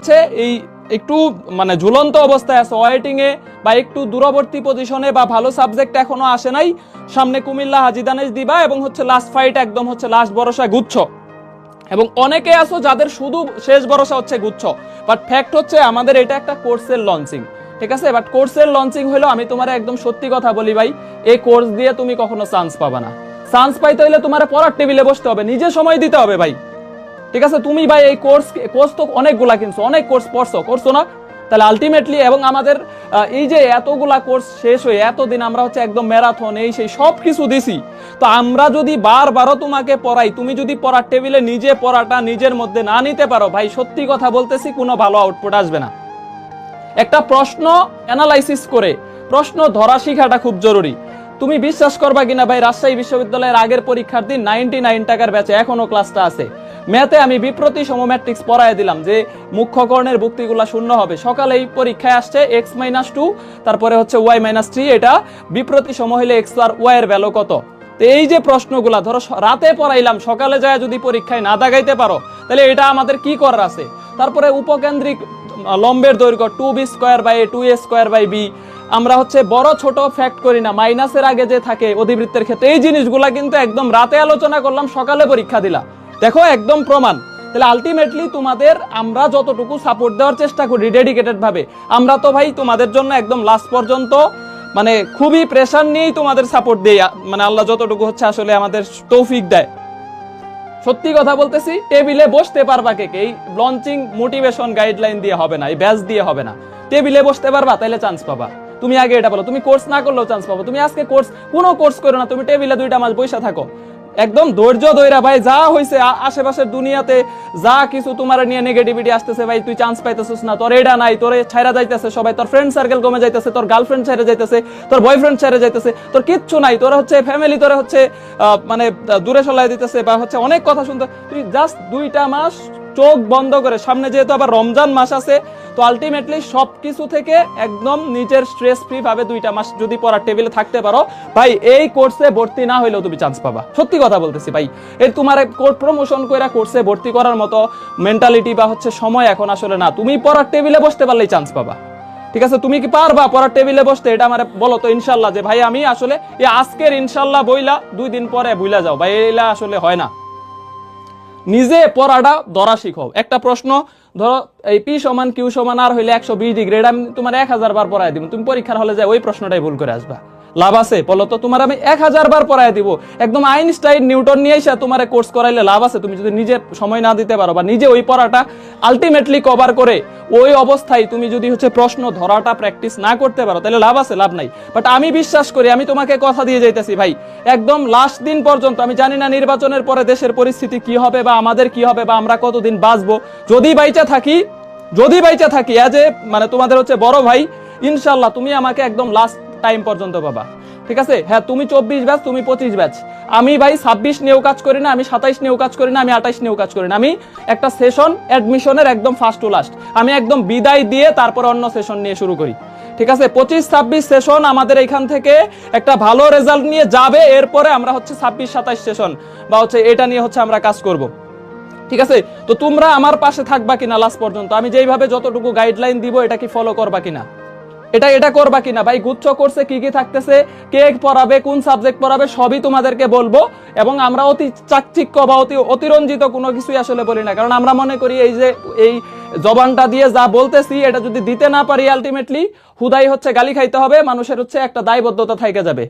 হচ্ছে এই একটু মানে ঝুলন্ত অবস্থায় আছে, ওয়েটিং এ বা একটু দূরবর্তী পজিশনে বা ভালো সাবজেক্ট এখনো আসে নাই, সামনে কুমিল্লা হাজী দানেশ দিবা এবং হচ্ছে লাস্ট ফাইট একদম হচ্ছে লাস্ট ভরসা গুচ্ছ। এবং অনেকে আছো যাদের শুধু শেষ ভরসা হচ্ছে গুচ্ছ, বাট ফ্যাক্ট হচ্ছে আমাদের এটা একটা কোর্সের লঞ্চিং, ঠিক আছে? বাট কোর্সের লঞ্চিং হলো, আমি তোমার একদম সত্যি কথা বলি ভাই, এই কোর্স দিয়ে তুমি কখনো চান্স পাবা না। চান্স পাইতে হলে তোমার পড়ার টেবিলে বসতে হবে, নিজে সময় দিতে হবে ভাই, ঠিক আছে? তুমি ভাই এই কোর্স তো অনেকগুলা কিনছো, অনেক কোর্স করছো না? তাহলে আলটিমেটলি এবং আমাদের এই যে এতগুলা কোর্স শেষ হয়ে এতদিন আমরা হচ্ছে একদম ম্যারাথন এই সেই সব কিছু দিছি, তো আমরা যদি বারবারও তোমাকে পড়াই, তুমি যদি পড়ার টেবিলে নিজে পড়াটা নিজের মধ্যে না নিতে পারো ভাই, সত্যি কথা বলতেছি কোনো ভালো আউটপুট আসবে না। একটা প্রশ্ন অ্যানালাইসিস করে প্রশ্ন ধরা শিখাটা খুব জরুরি। তুমি বিশ্বাস করবা কিনা ভাই, রাজশাহী বিশ্ববিদ্যালয়ের আগের পরীক্ষার দিন 99 টাকার ব্যাচে এখনো ক্লাসটা আছে। ম্যাথে আমি বিপ্রতি সম ম্যাট্রিক্স পড়ায় দিলাম যে মুখ্য কর্ণের ভুক্তিগুলা শূন্য হবে। সকালেই পরীক্ষায় আসছে x-2, তারপরে হচ্ছে y-3, এটা বিপ্রতি সম হইলে x আর y এর ভ্যালু কত। তো এই যে প্রশ্নগুলা ধরো রাতে পড়াইলাম, সকালে যায় যদি পরীক্ষায় না দাগাইতে পারো তাহলে এটা আমাদের কি করার আছে। তারপরে উপকেন্দ্রিক লম্বের দৈর্ঘ্য 2b² 2a² b, আমরা হচ্ছে বড় ছোট ফ্যাক্ট করি না, মাইনাসের আগে যে থাকে অধিবৃত্তের ক্ষেত্রে, এই জিনিসগুলা কিন্তু একদম রাতে আলোচনা করলাম, সকালে পরীক্ষা দিলা, দেখো একদম প্রমাণ। তাহলে আলটিমেটলি তোমাদের আমরা যতটুকু সাপোর্ট দেওয়ার চেষ্টা করি ডেডিকেটেড ভাবে, আমরা তো ভাই তোমাদের জন্য একদম লাস্ট পর্যন্ত মানে খুবই প্রেসার নিয়েই তোমাদের সাপোর্ট দেই, মানে আল্লাহ যতটুকু হচ্ছে আসলে আমাদের তৌফিক দেয়। সত্যি কথা বলতেছি, টেবিলে বসতে পারবা কে? এই লঞ্চিং মোটিভেশন গাইডলাইন দিয়ে হবে না, এই ব্যাচ দিয়ে হবে না। টেবিলে বসতে পারবা তাহলে চান্স পাবা। তুমি আগে এটা বলো, তুমি কোর্স না করলেও চান্স পাবো। তুমি আজকে কোনো কোর্স করো না, তুমি টেবিলে 2টা মাস বসে থাকো, একদম ধৈর্য ধইরা ভাই, যা হইছে আশেপাশের দুনিয়াতে যা কিছু তোমার নিয়ে নেগেটিভিটি আসতেছে ভাই, তুই চান্স পাইতেছিস না, তোর এটা নাই, তোরে ছাইরা যাইতেছে সবাই, তোর ফ্রেন্ড সার্কেল কমে যাইতেছে, তোর গার্লফ্রেন্ড ছাইরা যাইতেছে, তোর বয়ফ্রেন্ড ছাইরা যাইতেছে, তোর কিচ্ছু নাই, তোরা হচ্ছে ফ্যামিলি তোরা হচ্ছে মানে দূরে সলাই দিতেছে বা হচ্ছে অনেক কথা শুনতে। তুই জাস্ট 2টা মাস চোখ বন্ধ করে, সামনে যেহেতু আবার রমজান মাস আছে, তো আলটিমেটলি সবকিছু থেকে একদম নিজের স্ট্রেস ফ্রি ভাবে 2টা মাস যদি পড়ার টেবিলে থাকতে পারো ভাই, এই কোর্সে ভর্তি না হইলেও তুমি চান্স পাবা। সত্যি কথা বলতেছি ভাই, এই তোমার প্রমোশন করে কোর্সে ভর্তি করার মতো মেন্টালিটি বা হচ্ছে সময় এখন আসলে না। তুমি পড়ার টেবিলে বসতে পারলেই চান্স পাবা, ঠিক আছে? তুমি কি পারবা পড়ার টেবিলে বসতে? এটা আমার বলো তো ইনশাল্লাহ, যে ভাই আমি আসলে এই আজকের ইনশাল্লাহ বইলা 2 দিন পরে ভুলা যাও ভাই, এলা আসলে হয় না। নিজে পড়াটা ধরা শিখো। একটা প্রশ্ন ধরো এই P = Q = R হইলে 120 ডিগ্রি, এটা আমি তোমার 1000 বার পড়ায় দিব, তুমি পরীক্ষার হলে যায় ওই প্রশ্নটাই ভুল করে আসবা, লাভ আছে বলো তো? তোমার আমি 1000 বার পড়ায় দিব, একদম আইনস্টাইন নিউটন নিয়ে এসে তোমার কোর্স করাইলে লাভ আছে? তুমি যদি নিজে সময় না দিতে পারো বা নিজে ওই পড়াটা আলটিমেটলি কভার করে ওই অবস্থায় তুমি যদি হচ্ছে প্রশ্ন ধরাটা প্র্যাকটিস না করতে পারো তাহলে লাভ আছে? লাভ নাই। বাট আমি বিশ্বাস করি, আমি তোমাকে কথা দিয়ে যাইতেছি ভাই, একদম লাস্ট দিন পর্যন্ত, আমি জানি না নির্বাচনের পরে দেশের পরিস্থিতি কি হবে বা আমাদের কি হবে বা আমরা কতদিন বাঁচবো, যদি বাইচা থাকি এজ এ মানে তোমাদের হচ্ছে বড় ভাই, ইনশাল্লাহ তুমি আমাকে একদম লাস্ট টাইম পর্যন্ত পাবা, ঠিক আছে? হ্যাঁ, তুমি 24 ব্যাচ, তুমি 25 ব্যাচ, আমি ভাই 26 নিয়েও কাজ করি না, আমি 27 নিয়েও কাজ করি না, আমি 28 নিয়েও কাজ করি না। আমি একটা সেশন অ্যাডমিশনের একদম ফার্স্ট টু লাস্ট, আমি একদম বিদায় দিয়ে তারপর অন্য সেশন নিয়ে শুরু করি, ঠিক আছে? 25-26 সেশন আমাদের এখান থেকে একটা ভালো রেজাল্ট নিয়ে যাবে, এরপরে আমরা হচ্ছে 26-27 সেশন বা হচ্ছে এটা নিয়ে হচ্ছে আমরা কাজ করব, ঠিক আছে? তো তোমরা আমার পাশে থাকবা কিনা লাস্ট পর্যন্ত? আমি যেইভাবে যতটুকু গাইডলাইন দিব এটা কি ফলো করবা কিনা, এটা করবা কিনা ভাই? গুচ্ছ কোর্সে কি কি থাকতেছে, কে পড়াবে, কোন সাবজেক্ট পড়াবে, সবই তোমাদেরকে বলবো। এবং আমরা অতি চাকচিক্য বা অতিরঞ্জিত কোনো কিছুই আসলে বলি না, কারণ আমরা মনে করি এই যে এই জবানটা দিয়ে যা বলতেছি এটা যদি দিতে না পারি আলটিমেটলি হুদাই হচ্ছে গালি খাইতে হবে, মানুষের হচ্ছে একটা দায়বদ্ধতা থেকে যাবে।